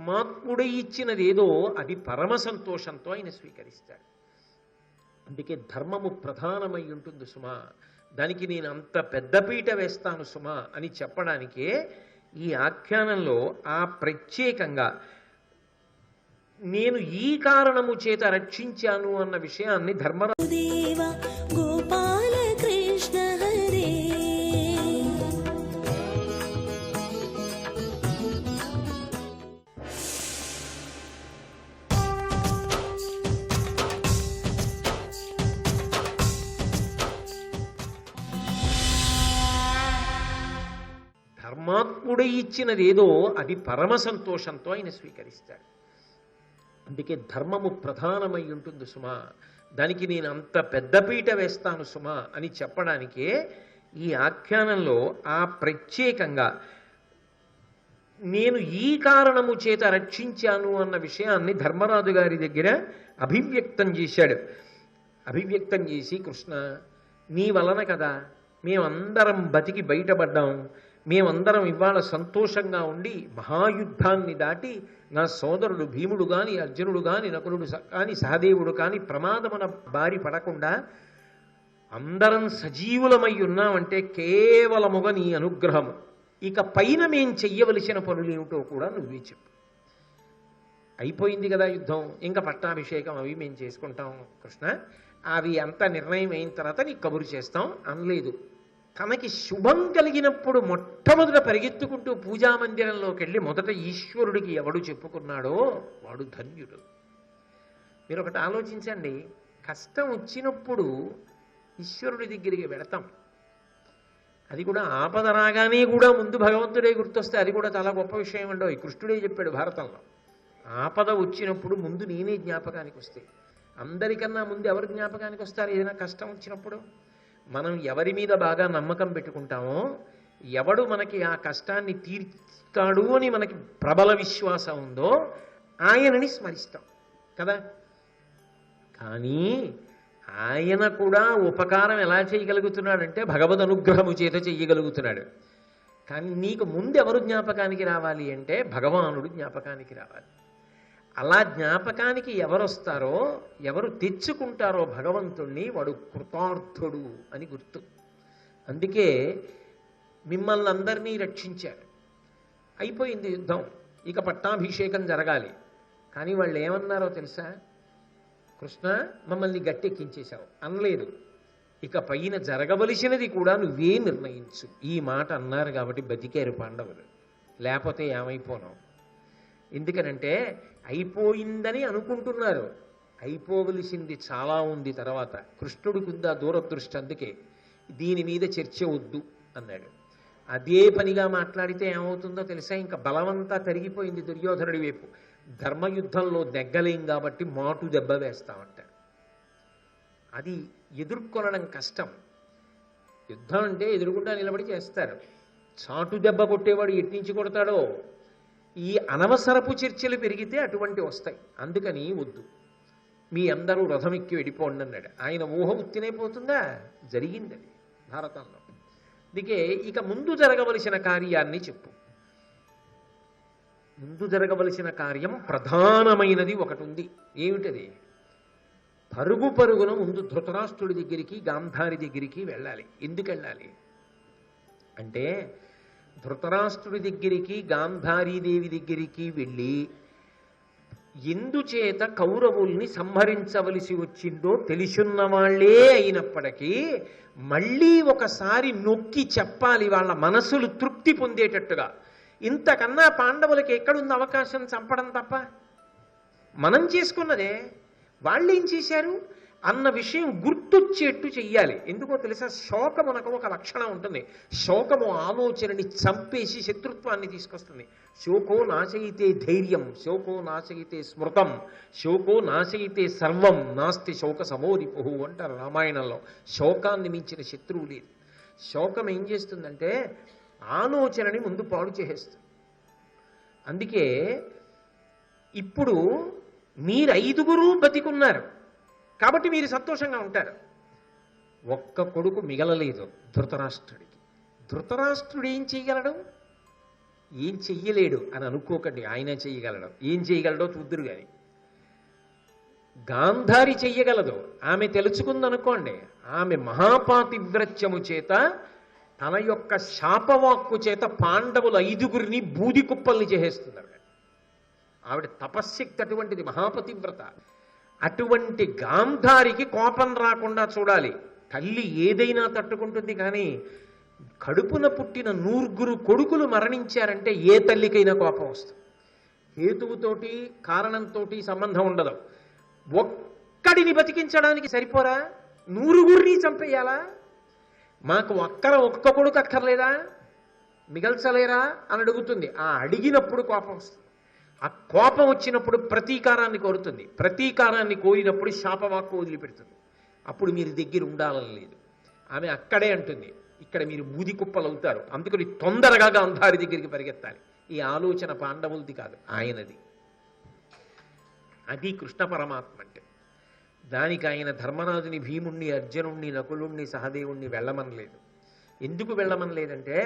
ధర్మాత్ముడై ఇచ్చినదేదో అది పరమ సంతోషంతో ఆయన స్వీకరిస్తాడు. అందుకే ధర్మము ప్రధానమై ఉంటుంది సుమా, దానికి నేను అంత పెద్దపీట వేస్తాను సుమా అని చెప్పడానికే ఈ ఆఖ్యానంలో ఆ ప్రత్యేకంగా నేను ఈ కారణము చేత రక్షించాను అన్న విషయాన్ని ధర్మరాజు గోపాల కృష్ణ హరే. ధర్మాత్ముడై ఇచ్చినదేదో అది పరమ సంతోషంతో ఆయన స్వీకరిస్తాడు. అందుకే ధర్మము ప్రధానమై ఉంటుంది సుమా, దానికి నేను అంత పెద్దపీట వేస్తాను సుమా అని చెప్పడానికే ఈ ఆఖ్యానంలో ఆ ప్రత్యేకంగా నేను ఈ కారణము చేత రక్షించాను అన్న విషయాన్ని ధర్మరాజు గారి దగ్గర అభివ్యక్తం చేశాడు. అభివ్యక్తం చేసి, కృష్ణ నీ వలన కదా మేమందరం బతికి బయటపడ్డాం, మేమందరం ఇవాళ సంతోషంగా ఉండి మహాయుద్ధాన్ని దాటి నా సోదరుడు భీముడు కానీ, అర్జునుడు కానీ, నకులుడు కానీ, సహదేవుడు కానీ ప్రమాదమున బారి పడకుండా అందరం సజీవులమై ఉన్నామంటే కేవలముగా నీ అనుగ్రహము. ఇక పైన మేం చెయ్యవలసిన పనులు ఏమిటో కూడా నువ్వే చెప్పు. అయిపోయింది కదా యుద్ధం, ఇంకా పట్టాభిషేకం అవి మేము చేసుకుంటాం కృష్ణ, అవి అంతా నిర్ణయం అయిన తర్వాత నీకు కబురు చేస్తాం అనలేదు. తనకి శుభం కలిగినప్పుడు మొట్టమొదట పరిగెత్తుకుంటూ పూజామందిరంలోకి వెళ్ళి మొదట ఈశ్వరుడికి ఎవడు చెప్పుకున్నాడో వాడు ధన్యుడు. మీరు ఒకటి ఆలోచించండి, కష్టం వచ్చినప్పుడు ఈశ్వరుడి దగ్గరికి వెళతాం, అది కూడా ఆపద రాగానే కూడా ముందు భగవంతుడే గుర్తొస్తే అది కూడా చాలా గొప్ప విషయం అండో. కృష్ణుడే చెప్పాడు భారతంలో, ఆపద వచ్చినప్పుడు ముందు నేనే జ్ఞాపకానికి వస్తే. అందరికన్నా ముందు ఎవరు జ్ఞాపకానికి వస్తారు ఏదైనా కష్టం వచ్చినప్పుడు? మనం ఎవరి మీద బాగా నమ్మకం పెట్టుకుంటామో, ఎవడు మనకి ఆ కష్టాన్ని తీర్చుతాడు అని మనకి ప్రబల విశ్వాసం ఉందో ఆయనని స్మరిస్తాం కదా. కానీ ఆయన కూడా ఉపకారం ఎలా చేయగలుగుతున్నాడంటే భగవద్ అనుగ్రహము చేత చెయ్యగలుగుతున్నాడు. కానీ నీకు ముందు ఎవరు జ్ఞాపకానికి రావాలి అంటే భగవానుడు జ్ఞాపకానికి రావాలి. అలా జ్ఞాపకానికి ఎవరు వస్తారో, ఎవరు తెచ్చుకుంటారో భగవంతుణ్ణి, వాడు కృతార్థుడు అని గుర్తు. అందుకే మిమ్మల్ని అందరినీ రక్షించారు, అయిపోయింది యుద్ధం, ఇక పట్టాభిషేకం జరగాలి. కానీ వాళ్ళు ఏమన్నారో తెలుసా? కృష్ణ మమ్మల్ని గట్టెక్కించేశావు అనలేదు, ఇక పైన జరగవలసినది కూడా నువ్వే నిర్ణయించు. ఈ మాట అన్నారు కాబట్టి బతికారు పాండవులు, లేకపోతే ఏమైపోనావు. ఎందుకనంటే అయిపోయిందని అనుకుంటున్నారు, అయిపోవలసింది చాలా ఉంది తర్వాత. కృష్ణుడికి ఉందా దూరదృష్టి, అందుకే దీని మీద చర్చ వద్దు అన్నాడు. అదే పనిగా మాట్లాడితే ఏమవుతుందో తెలుసా? ఇంకా బలమంతా తరిగిపోయింది దుర్యోధనుడి వైపు. ధర్మయుద్ధంలో నెగ్గలేం కాబట్టి మాటు దెబ్బ వేస్తామంట. అది ఎదుర్కొనడం కష్టం. యుద్ధం అంటే ఎదురుకుండా నిలబడి చేస్తారు, చాటు దెబ్బ కొట్టేవాడు ఎట్నుంచి కొడతాడో. ఈ అనవసరపు చర్చలు పెరిగితే అటువంటి వస్తాయి. అందుకని వద్దు, మీ అందరూ రథం ఎక్కి వెళ్ళిపోండి అన్నాడు. ఆయన ఊహ ఉత్తినే పోతుందా? జరిగింది అది భారతంలో. అందుకే ఇక ముందు జరగవలసిన కార్యాన్ని చెప్పు. ముందు జరగవలసిన కార్యం ప్రధానమైనది ఒకటి ఉంది. ఏమిటది? పరుగు పరుగున ముందు ధృతరాష్ట్రుడి దగ్గరికి, గాంధారి దగ్గరికి వెళ్ళాలి. ఎందుకు వెళ్ళాలి అంటే ధృతరాష్ట్రుడి దగ్గరికి, గాంధారీదేవి దగ్గరికి వెళ్ళి ఎందుచేత కౌరవుల్ని సంహరించవలసి వచ్చిందో తెలుసున్న వాళ్లే అయినప్పటికీ మళ్ళీ ఒకసారి నొక్కి చెప్పాలి, వాళ్ళ మనసులు తృప్తి పొందేటట్టుగా. ఇంతకన్నా పాండవులకి ఎక్కడుంది అవకాశం చంపడం తప్ప? మనం చేసుకున్నదే, వాళ్ళేం చేశారు అన్న విషయం గుర్తొచ్చేట్టు చెయ్యాలి. ఎందుకో తెలుసా? శోకమునకు ఒక లక్షణం ఉంటుంది. శోకము ఆలోచనని చంపేసి శత్రుత్వాన్ని తీసుకొస్తుంది. శోకో నాశయితే ధైర్యం, శోకో నాశయితే స్మృతం, శోకో నాశయితే సర్వం, నాస్తి శోక సమోరిపుహు అంటారు రామాయణంలో. శోకాన్ని మించిన శత్రువు లేదు. శోకం ఏం చేస్తుందంటే ఆలోచనని ముందు పాడు చేసేస్తుంది. అందుకే ఇప్పుడు మీరు 5గురు బతికున్నారు కాబట్టి మీరు సంతోషంగా ఉంటారు. ఒక్క కొడుకు మిగలలేదు ధృతరాష్ట్రుడికి. ధృతరాష్ట్రుడు ఏం చేయగలడు? ఏం చెయ్యలేడు అని అనుకోకండి, ఆయన చెయ్యగలడు. ఏం చేయగలడో చూద్దురు కానీ. గాంధారి చెయ్యగలదు, ఆమె తెలుసుకుందనుకోండి. ఆమె మహాపాతివ్రత్యము చేత తన యొక్క శాపవాక్కు చేత పాండవుల 5గురిని బూది కుప్పల్ని చేసేస్తున్నారు. ఆవిడ తపశ్శక్తి అటువంటిది, మహాపతివ్రత. అటువంటి గాంధారికి కోపం రాకుండా చూడాలి. తల్లి ఏదైనా తట్టుకుంటుంది, కానీ కడుపున పుట్టిన 100 కొడుకులు మరణించారంటే ఏ తల్లికైనా కోపం వస్తుంది. హేతువుతోటి కారణంతో సంబంధం ఉండదు. ఒక్కడిని బతికించడానికి సరిపోరా, 100 చంపేయాలా? మాకు ఒక్క కొడుకు అక్కర్లేదా, మిగల్చలేరా అని అడుగుతుంది. ఆ అడిగినప్పుడు కోపం వస్తుంది. ఆ కోపం వచ్చినప్పుడు ప్రతీకారాన్ని కోరుతుంది. ప్రతీకారాన్ని కోరినప్పుడు శాపవాక్కు వదిలిపెడుతుంది. అప్పుడు మీరు దగ్గర ఉండాలని లేదు. ఆమె అక్కడే అంటుంది, ఇక్కడ మీరు బూది కుప్పలు అవుతారు, అందుకని తొందరగా గాంధారి దగ్గరికి పరిగెత్తాలి. ఈ ఆలోచన పాండవులది కాదు, ఆయనది. అది కృష్ణ పరమాత్మ అంటే. దానికి ఆయన ధర్మరాజుని, భీముణ్ణి, అర్జునుణ్ణి, నకులుణ్ణి, సహదేవుణ్ణి వెళ్ళమనలేదు. ఎందుకు వెళ్ళమనలేదంటే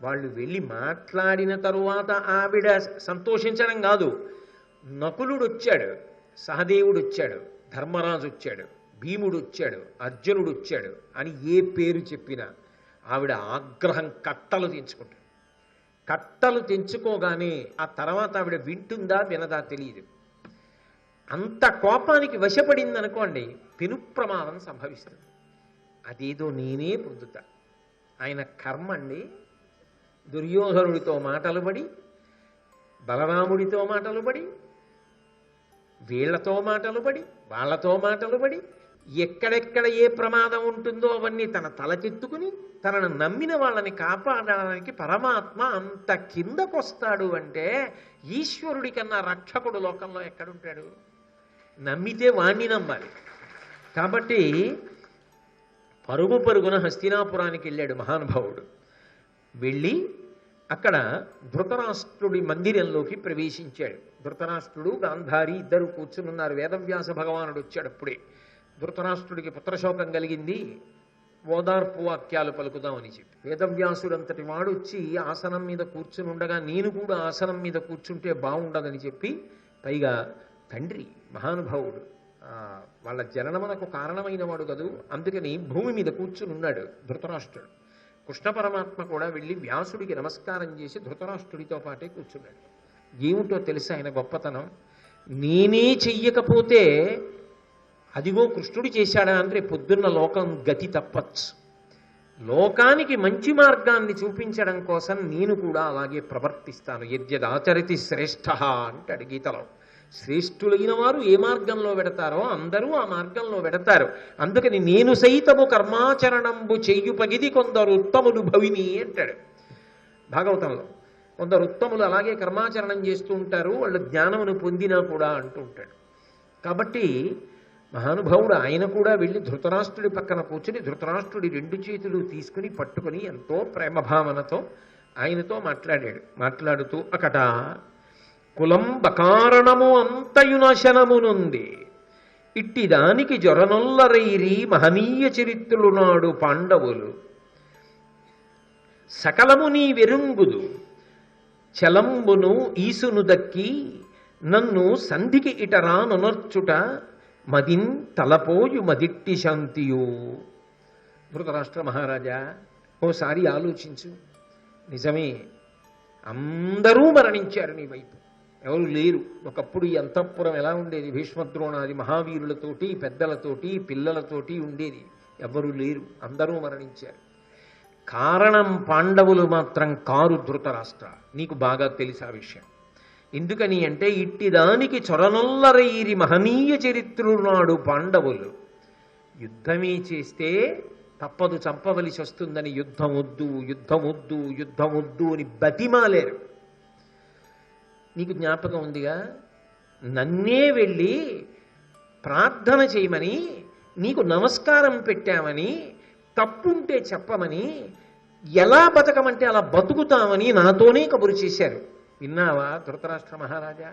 వాళ్ళు వెళ్ళి మాట్లాడిన తరువాత ఆవిడ సంతోషించడం కాదు. నకులుడు వచ్చాడు, సహదేవుడు వచ్చాడు, ధర్మరాజు వచ్చాడు, భీముడు వచ్చాడు, అర్జునుడు వచ్చాడు అని ఏ పేరు చెప్పినా ఆవిడ ఆగ్రహం కట్టలు తెంచుకుంటాడు. కట్టలు తెంచుకోగానే ఆ తర్వాత ఆవిడ వింటుందా వినదా తెలియదు. అంత కోపానికి వశపడింది అనుకోండి, పెను ప్రమాదం సంభవిస్తుంది. అదేదో నేనే పొందుతా. ఆయన కర్మ అండి. దుర్యోధనుడితో మాటలు పడి, బలరాముడితో మాటలు పడి, వీళ్లతో మాటలు పడి, వాళ్ళతో మాటలు పడి, ఎక్కడెక్కడ ఏ ప్రమాదం ఉంటుందో అవన్నీ తన తలకెత్తుకుని తనను నమ్మిన వాళ్ళని కాపాడడానికి పరమాత్మ అంత కిందకొస్తాడు అంటే ఈశ్వరుడి కన్నా రక్షకుడు లోకంలో ఎక్కడుంటాడు? నమ్మితే వాణ్ణి నమ్మాలి. కాబట్టి పరుగున హస్తినాపురానికి వెళ్ళాడు మహానుభావుడు. వెళ్ళి అక్కడ ధృతరాష్ట్రుడి మందిరంలోకి ప్రవేశించాడు. ధృతరాష్ట్రుడు, గాంధారి ఇద్దరు కూర్చునున్నారు. వేదవ్యాస భగవానుడు వచ్చాడు. అప్పుడే ధృతరాష్ట్రుడికి పుత్రశోకం కలిగింది. ఓదార్పు వాక్యాలు పలుకుదామని చెప్పి వేదవ్యాసుడంతటి వాడు వచ్చి ఆసనం మీద కూర్చుని ఉండగా నేను కూడా ఆసనం మీద కూర్చుంటే బాగుండదని చెప్పి, పైగా తండ్రి మహానుభావుడు, వాళ్ళ జననమునకు కారణమైన వాడు కదూ, అందుకని భూమి మీద కూర్చుని ఉన్నాడు ధృతరాష్ట్రుడు. కృష్ణ పరమాత్మ కూడా వెళ్ళి వ్యాసుడికి నమస్కారం చేసి ధృతరాష్ట్రుడితో పాటే కూర్చున్నాడు. ఏమిటో తెలుసా ఆయన గొప్పతనం? నేనే చెయ్యకపోతే అదిగో కృష్ణుడు చేశాడా అంటే పొద్దున్న లోకం గతి తప్పచ్చు. లోకానికి మంచి మార్గాన్ని చూపించడం కోసం నేను కూడా అలాగే ప్రవర్తిస్తాను. యద్యదాచరితి శ్రేష్ఠ అంటాడు గీతలో. శ్రేష్ఠులైన వారు ఏ మార్గంలో వెడతారో అందరూ ఆ మార్గంలో వెడతారు. అందుకని నేను సైతము కర్మాచరణంబు చెయ్యుపగిది కొందరు ఉత్తములు భవిని అంటాడు భాగవతంలో. కొందరు ఉత్తములు అలాగే కర్మాచరణం చేస్తూ ఉంటారు, వాళ్ళు జ్ఞానమును పొందినా కూడా అంటూ ఉంటాడు. కాబట్టి మహానుభావుడు ఆయన కూడా వెళ్ళి ధృతరాష్ట్రుడి పక్కన కూర్చుని ధృతరాష్ట్రుడి 2 చేతులు తీసుకుని పట్టుకుని ఎంతో ప్రేమభావనతో ఆయనతో మాట్లాడాడు. మాట్లాడుతూ అకట కులం బకారణము అంతయునాశనమునుంది ఇట్టిదానికి జొరనొల్లరైరి మహనీయ చరిత్రులు నాడు పాండవులు సకలము నీ వెరుంగుదు చలంబును ఈసును దక్కి నన్ను సంధికి ఇటరా నొనర్చుట మదిన్ తలపోయు మదిట్టి శాంతియు. ధృతరాష్ట్ర మహారాజా, ఓసారి ఆలోచించు. నిజమే, అందరూ మరణించారు నీ వైపు, ఎవరు లేరు. ఒకప్పుడు ఈ అంతఃపురం ఎలా ఉండేది? భీష్మద్రోణాది మహావీరులతోటి, పెద్దలతోటి, పిల్లలతోటి ఉండేది. ఎవరు లేరు, అందరూ మరణించారు. కారణం పాండవులు మాత్రం కారు ధృతరాష్ట్ర. నీకు బాగా తెలుసు ఆ విషయం. ఎందుకని అంటే ఇట్టిదానికి చొరనొల్లరైరి మహనీయ చరిత్రులు నాడు పాండవులు. యుద్ధమే చేస్తే తప్పదు, చంపవలసి వస్తుందని యుద్ధం వద్దు, యుద్ధం వద్దు, యుద్ధం వద్దు అని బతిమాలేరు. నీకు జ్ఞాపకం ఉందిగా, నన్నే వెళ్ళి ప్రార్థన చేయమని, నీకు నమస్కారం పెట్టామని, తప్పుంటే చెప్పమని, ఎలా బతకమంటే అలా బతుకుతామని నాతోనే కబురు చేశారు. విన్నావా ధృతరాష్ట్ర మహారాజా?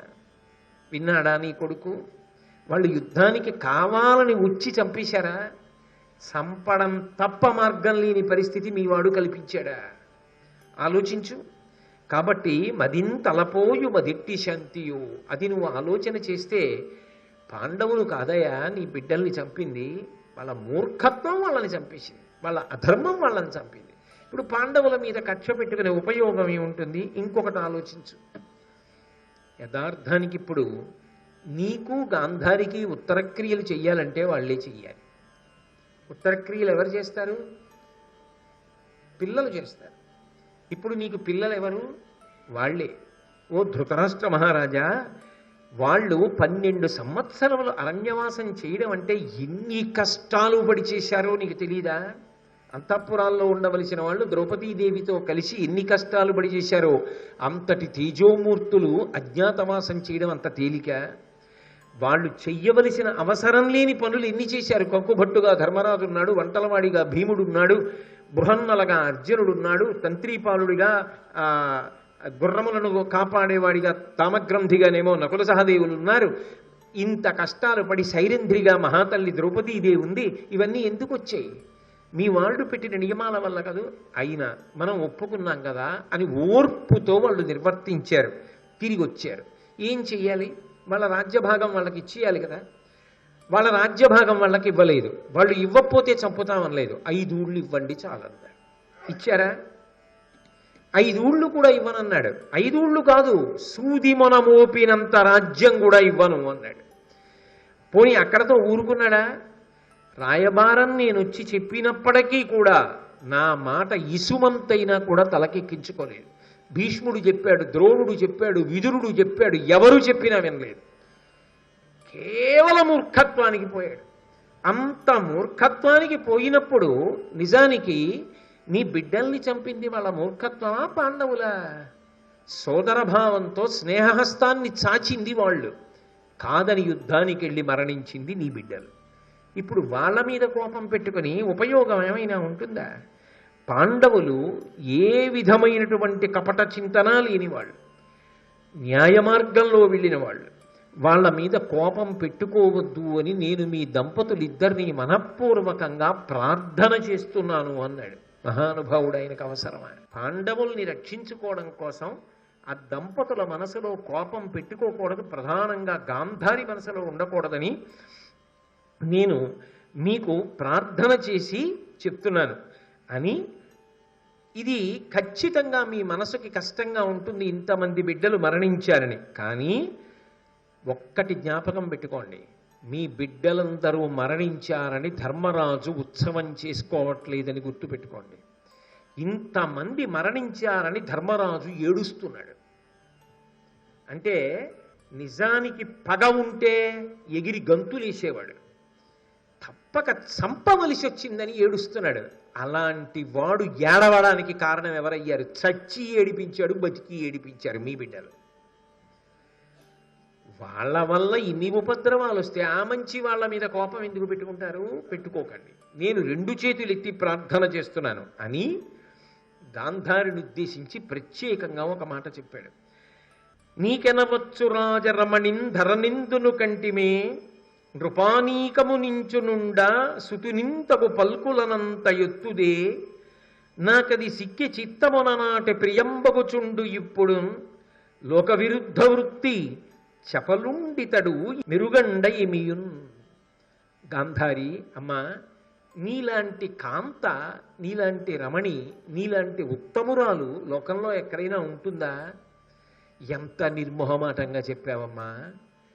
విన్నాడా నీ కొడుకు? వాళ్ళు యుద్ధానికి కావాలని వచ్చి చంపేశారా? చంపడం తప్ప మార్గం లేని పరిస్థితి మీ వాడు కల్పించాడా? ఆలోచించు. కాబట్టి మదింతలపోయు మదిట్టి శాంతియు, అది నువ్వు ఆలోచన చేస్తే పాండవులు కాదయా నీ బిడ్డల్ని చంపింది, వాళ్ళ మూర్ఖత్వం వాళ్ళని చంపేసింది, వాళ్ళ అధర్మం వాళ్ళని చంపింది. ఇప్పుడు పాండవుల మీద కక్ష పెట్టుకునే ఉపయోగం ఏముంటుంది? ఇంకొకటి ఆలోచించు. యథార్థానికి ఇప్పుడు నీకు గాంధారికి ఉత్తరక్రియలు చెయ్యాలంటే వాళ్ళే చెయ్యాలి. ఉత్తరక్రియలు ఎవరు చేస్తారు? పిల్లలు చేస్తారు. ఇప్పుడు నీకు పిల్లలు ఎవరు? వాళ్ళే. ఓ ధృతరాష్ట్ర మహారాజా, వాళ్ళు 12 సంవత్సరములు అరణ్యవాసం చేయడం అంటే ఎన్ని కష్టాలు పడి చేశారో నీకు తెలీదా? అంతఃపురాల్లో ఉండవలసిన వాళ్ళు ద్రౌపదీదేవితో కలిసి ఎన్ని కష్టాలు పడి చేశారో. అంతటి తేజోమూర్తులు అజ్ఞాతవాసం చేయడం అంత తేలిక? వాళ్ళు చెయ్యవలసిన అవసరం లేని పనులు ఎన్ని చేశారు. కంకుభట్టుగా ధర్మరాజు ఉన్నాడు, వంటలవాడిగా భీముడున్నాడు, బృహన్నలగా అర్జునుడున్నాడు, తంత్రీపాలుడిగా గుర్రములను కాపాడేవాడిగా తామగ్రంథిగానేమో నకుల సహదేవులు ఉన్నారు. ఇంత కష్టాలు పడి సైరంధ్రిగా మహాతల్లి ద్రౌపదీదేవి ఉంది. ఇవన్నీ ఎందుకు వచ్చాయి? మీ వాళ్ళు పెట్టిన నియమాల వల్ల కాదు. అయినా మనం ఒప్పుకున్నాం కదా అని ఓర్పుతో వాళ్ళు నిర్వర్తించారు, తిరిగి వచ్చారు. ఏం చెయ్యాలి? వాళ్ళ రాజ్యభాగం వాళ్ళకి ఇచ్చేయాలి కదా. వాళ్ళ రాజ్యభాగం వాళ్ళకి ఇవ్వలేదు. వాళ్ళు ఇవ్వకపోతే చంపుతామనలేదు. 5 ఊళ్ళు ఇవ్వండి చాలన్నాడు. ఇచ్చారా? 5 ఊళ్ళు కూడా ఇవ్వనన్నాడు. 5 ఊళ్ళు కాదు, సూది మొన మోపినంత రాజ్యం కూడా ఇవ్వను అన్నాడు. పోనీ అక్కడతో ఊరుకున్నాడా? రాయబారం నేను వచ్చి చెప్పినప్పటికీ కూడా నా మాట ఇసుమంతైనా కూడా తలకెక్కించుకోలేదు. భీష్ముడు చెప్పాడు, ద్రోణుడు చెప్పాడు, విదురుడు చెప్పాడు, ఎవరు చెప్పినా వినలేదు. కేవలం మూర్ఖత్వానికి పోయాడు. అంత మూర్ఖత్వానికి పోయినప్పుడు నిజానికి నీ బిడ్డల్ని చంపింది వాళ్ళ మూర్ఖత్వమా పాండవులా? సోదరభావంతో స్నేహహస్తాన్ని చాచింది వాళ్ళు, కాదని యుద్ధానికి వెళ్ళి మరణించింది నీ బిడ్డలు. ఇప్పుడు వాళ్ళ మీద కోపం పెట్టుకుని ఉపయోగం ఏమైనా ఉంటుందా? పాండవులు ఏ విధమైనటువంటి కపట చింతన లేని వాళ్ళు, న్యాయ మార్గంలో వెళ్ళిన వాళ్ళు. వాళ్ళ మీద కోపం పెట్టుకోవద్దు అని నేను మీ దంపతులిద్దరినీ మనఃపూర్వకంగా ప్రార్థన చేస్తున్నాను అన్నాడు. మహానుభావుడు, ఆయనకు అవసరమా? పాండవుల్ని రక్షించుకోవడం కోసం ఆ దంపతుల మనసులో కోపం పెట్టుకోకూడదు, ప్రధానంగా గాంధారి మనసులో ఉండకూడదని నేను మీకు ప్రార్థన చేసి చెప్తున్నాను అని. ఇది ఖచ్చితంగా మీ మనసుకి కష్టంగా ఉంటుంది, ఇంతమంది బిడ్డలు మరణించారని. కానీ ఒక్కటి జ్ఞాపకం పెట్టుకోండి, మీ బిడ్డలందరూ మరణించారని ధర్మరాజు ఉత్సవం చేసుకోవట్లేదని గుర్తుపెట్టుకోండి. ఇంతమంది మరణించారని ధర్మరాజు ఏడుస్తున్నాడు. అంటే నిజానికి పగ ఉంటే ఎగిరి గంతులేసేవాడు, తప్పక చంపవలసి వచ్చిందని ఏడుస్తున్నాడు. అలాంటి వాడు ఏడవడానికి కారణం ఎవరయ్యారు? చచ్చి ఏడిపించాడు, బతికి ఏడిపించారు మీ బిడ్డలు. వాళ్ళ వల్ల ఇన్ని ఉపద్రవాలు వస్తే ఆ మంచి వాళ్ళ మీద కోపం ఎందుకు పెట్టుకుంటారు? పెట్టుకోకండి. నేను 2 చేతులు ఎత్తి ప్రార్థన చేస్తున్నాను అని గాంధారిని ఉద్దేశించి ప్రత్యేకంగా ఒక మాట చెప్పాడు. నీకెనవచ్చు రాజరమణిన్ ధరనిందును కంటిమే నృపానీకము నించునుండా సుతునింతకు పల్కులనంత ఎత్తుదే నాకది సిక్కి చిత్తముననాటి ప్రియంబగుచుండు ఇప్పుడు లోక విరుద్ధ వృత్తి చపలుండితడు మెరుగండ ఎమియున్. గాంధారి అమ్మ, నీలాంటి కాంత, నీలాంటి రమణి, నీలాంటి ఉత్తమురాలు లోకంలో ఎక్కడైనా ఉంటుందా? ఎంత నిర్మోహమాటంగా చెప్పావమ్మా.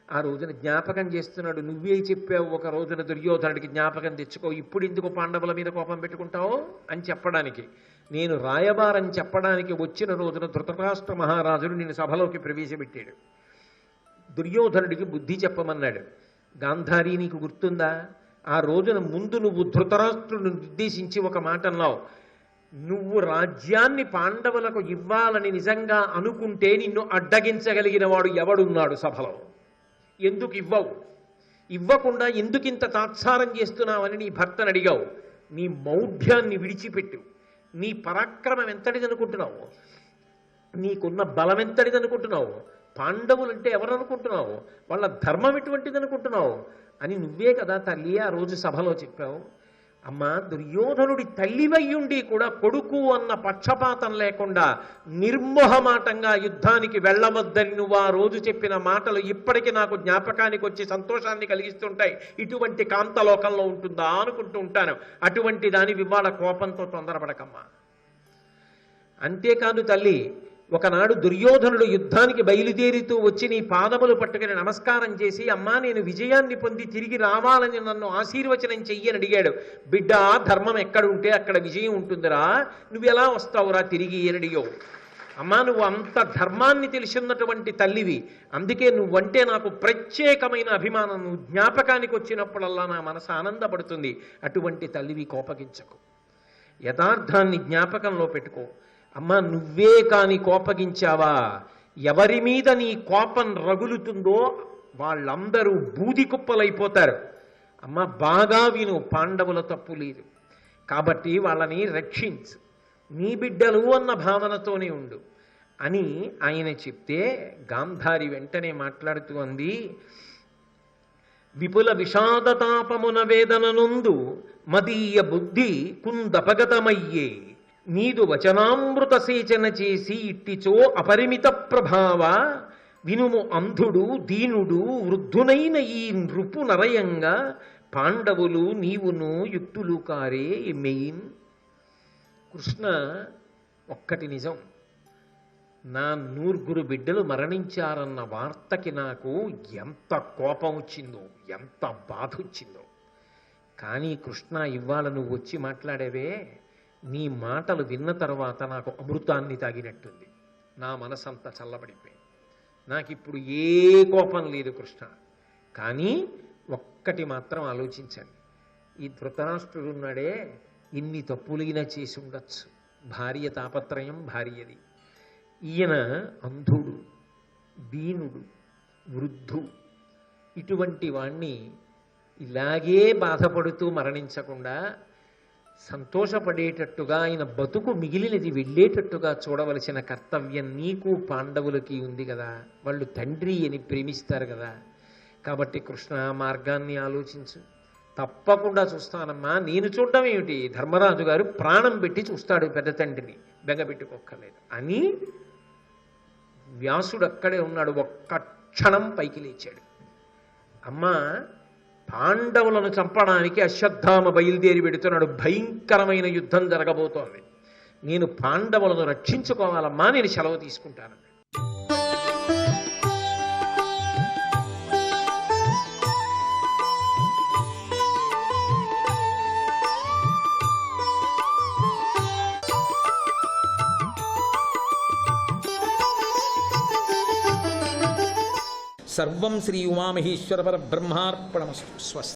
ఆ రోజున జ్ఞాపకం చేస్తున్నాడు, నువ్వే చెప్పావు ఒక రోజున దుర్యోధనుడికి జ్ఞాపకం తెచ్చుకో, ఇప్పుడు ఎందుకు పాండవుల మీద కోపం పెట్టుకుంటావు అని చెప్పడానికి. నేను రాయబారం చెప్పడానికి వచ్చిన రోజున ధృతరాష్ట్ర మహారాజును నేను సభలోకి ప్రవేశపెట్టాడు. దుర్యోధనుడికి బుద్ధి చెప్పమన్నాడు. గాంధారి, నీకు గుర్తుందా? ఆ రోజున ముందు నువ్వు ధృతరాష్ట్రుని ఉద్దేశించి ఒక మాట అన్నావు. నువ్వు రాజ్యాన్ని పాండవులకు ఇవ్వాలని నిజంగా అనుకుంటే నిన్ను అడ్డగించగలిగిన వాడు ఎవడున్నాడు సభలో? ఎందుకు ఇవ్వవు? ఇవ్వకుండా ఎందుకింత తాత్సారం చేస్తున్నావని నీ భర్తను అడిగావు. నీ మౌఢ్యాన్ని విడిచిపెట్టు. నీ పరాక్రమం ఎంతటిదనుకుంటున్నావు? నీకున్న బలం ఎంతటిదనుకుంటున్నావు? పాండవులంటే ఎవరనుకుంటున్నావు? వాళ్ళ ధర్మం ఎటువంటిది అనుకుంటున్నావు అని నువ్వే కదా తల్లి ఆ రోజు సభలో చెప్పావు. అమ్మా, దుర్యోధనుడి తల్లివయ్యుండి కూడా కొడుకు అన్న పక్షపాతం లేకుండా నిర్మోహమాటంగా యుద్ధానికి వెళ్ళవద్దని నువ్వు ఆ రోజు చెప్పిన మాటలు ఇప్పటికీ నాకు జ్ఞాపకానికి వచ్చి సంతోషాన్ని కలిగిస్తుంటాయి. ఇటువంటి కాంతలోకంలో ఉంటుందా అనుకుంటూ ఉంటాను. అటువంటి దాని ఇవాళ కోపంతో తొందరపడకమ్మా. అంతేకాదు తల్లి, ఒకనాడు దుర్యోధనుడు యుద్ధానికి బయలుదేరుతూ వచ్చి నీ పాదములు పట్టుకుని నమస్కారం చేసి, అమ్మా నేను విజయాన్ని పొంది తిరిగి రావాలని నన్ను ఆశీర్వచనం చెయ్యని అడిగాడు. బిడ్డ, ధర్మం ఎక్కడ ఉంటే అక్కడ విజయం ఉంటుందిరా, నువ్వు ఎలా వస్తావురా తిరిగి అని అడిగావు. అమ్మా, నువ్వు అంత ధర్మాన్ని తెలిసినటువంటి తల్లివి, అందుకే నువ్వంటే నాకు ప్రత్యేకమైన అభిమానం. నువ్వు జ్ఞాపకానికి వచ్చినప్పుడల్లా నా మనసు ఆనందపడుతుంది. అటువంటి తల్లివి కోపగించకు, యథార్థాన్ని జ్ఞాపకంలో పెట్టుకో. అమ్మా, నువ్వే కాని కోపగించావా, ఎవరి మీద నీ కోపం రగులుతుందో వాళ్ళందరూ బూది కుప్పలైపోతారు. అమ్మ, బాగా విను, పాండవుల తప్పు లేదు కాబట్టి వాళ్ళని రక్షించు, నీ బిడ్డలు అన్న భావనతోనే ఉండు అని ఆయన చెప్తే, గాంధారి వెంటనే మాట్లాడుతూ అంది, విపుల విషాదతాపమున వేదననుందు మదీయ బుద్ధి కుందపగతమయ్యే, నీదు వచనామృత సేచన చేసి ఇట్టిచో అపరిమిత ప్రభావ, వినుము అంధుడు దీనుడు వృద్ధునైన ఈ నృపు నరయంగా, పాండవులు నీవును యుక్తులు కారే మెయిన్. కృష్ణ, ఒక్కటి నిజం, నా 9 బిడ్డలు మరణించారన్న వార్తకి నాకు ఎంత కోపం వచ్చిందో, ఎంత బాధ వచ్చిందో. కానీ కృష్ణ, ఇవాళ నువ్వు వచ్చి మాట్లాడేవే, నీ మాటలు విన్న తర్వాత నాకు అమృతాన్ని తాగినట్టుంది. నా మనసంతా చల్లబడిపోయింది. నాకు ఇప్పుడు ఏ కోపం లేదు కృష్ణ. కానీ ఒక్కటి మాత్రం ఆలోచించండి, ఈ ధృతరాష్ట్రుడు ఉన్నాడే, ఇన్ని తప్పులైనా చేసి ఉండొచ్చు. భార్య తాపత్రయం భార్యది. ఈయన అంధుడు, దీనుడు, వృద్ధు, ఇటువంటి వాణ్ణి ఇలాగే బాధపడుతూ మరణించకుండా సంతోషపడేటట్టుగా ఆయన బతుకు మిగిలినది వెళ్ళేటట్టుగా చూడవలసిన కర్తవ్యం నీకు పాండవులకి ఉంది కదా. వాళ్ళు తండ్రి అని ప్రేమిస్తారు కదా. కాబట్టి కృష్ణ, మార్గాన్ని ఆలోచించు. తప్పకుండా చూస్తానమ్మా. నేను చూడడం ఏమిటి, ధర్మరాజు గారు ప్రాణం పెట్టి చూస్తాడు పెద్ద తండ్రిని, బెంగపెట్టుకోక్కర్లేదు అని వ్యాసుడు అక్కడే ఉన్నాడు. ఒక్క క్షణం పైకి లేచాడు. అమ్మా, పాండవులను చంపడానికి అశ్వత్థామ బయలుదేరి పెడుతున్నాడు. భయంకరమైన యుద్ధం జరగబోతోంది. నేను పాండవులను రక్షించుకోవాలమ్మా, నేను సెలవు తీసుకుంటాను. సర్వం శ్రీ ఉమామహేశ్వర పరబ్రహ్మార్పణమస్తు. స్వస్తి.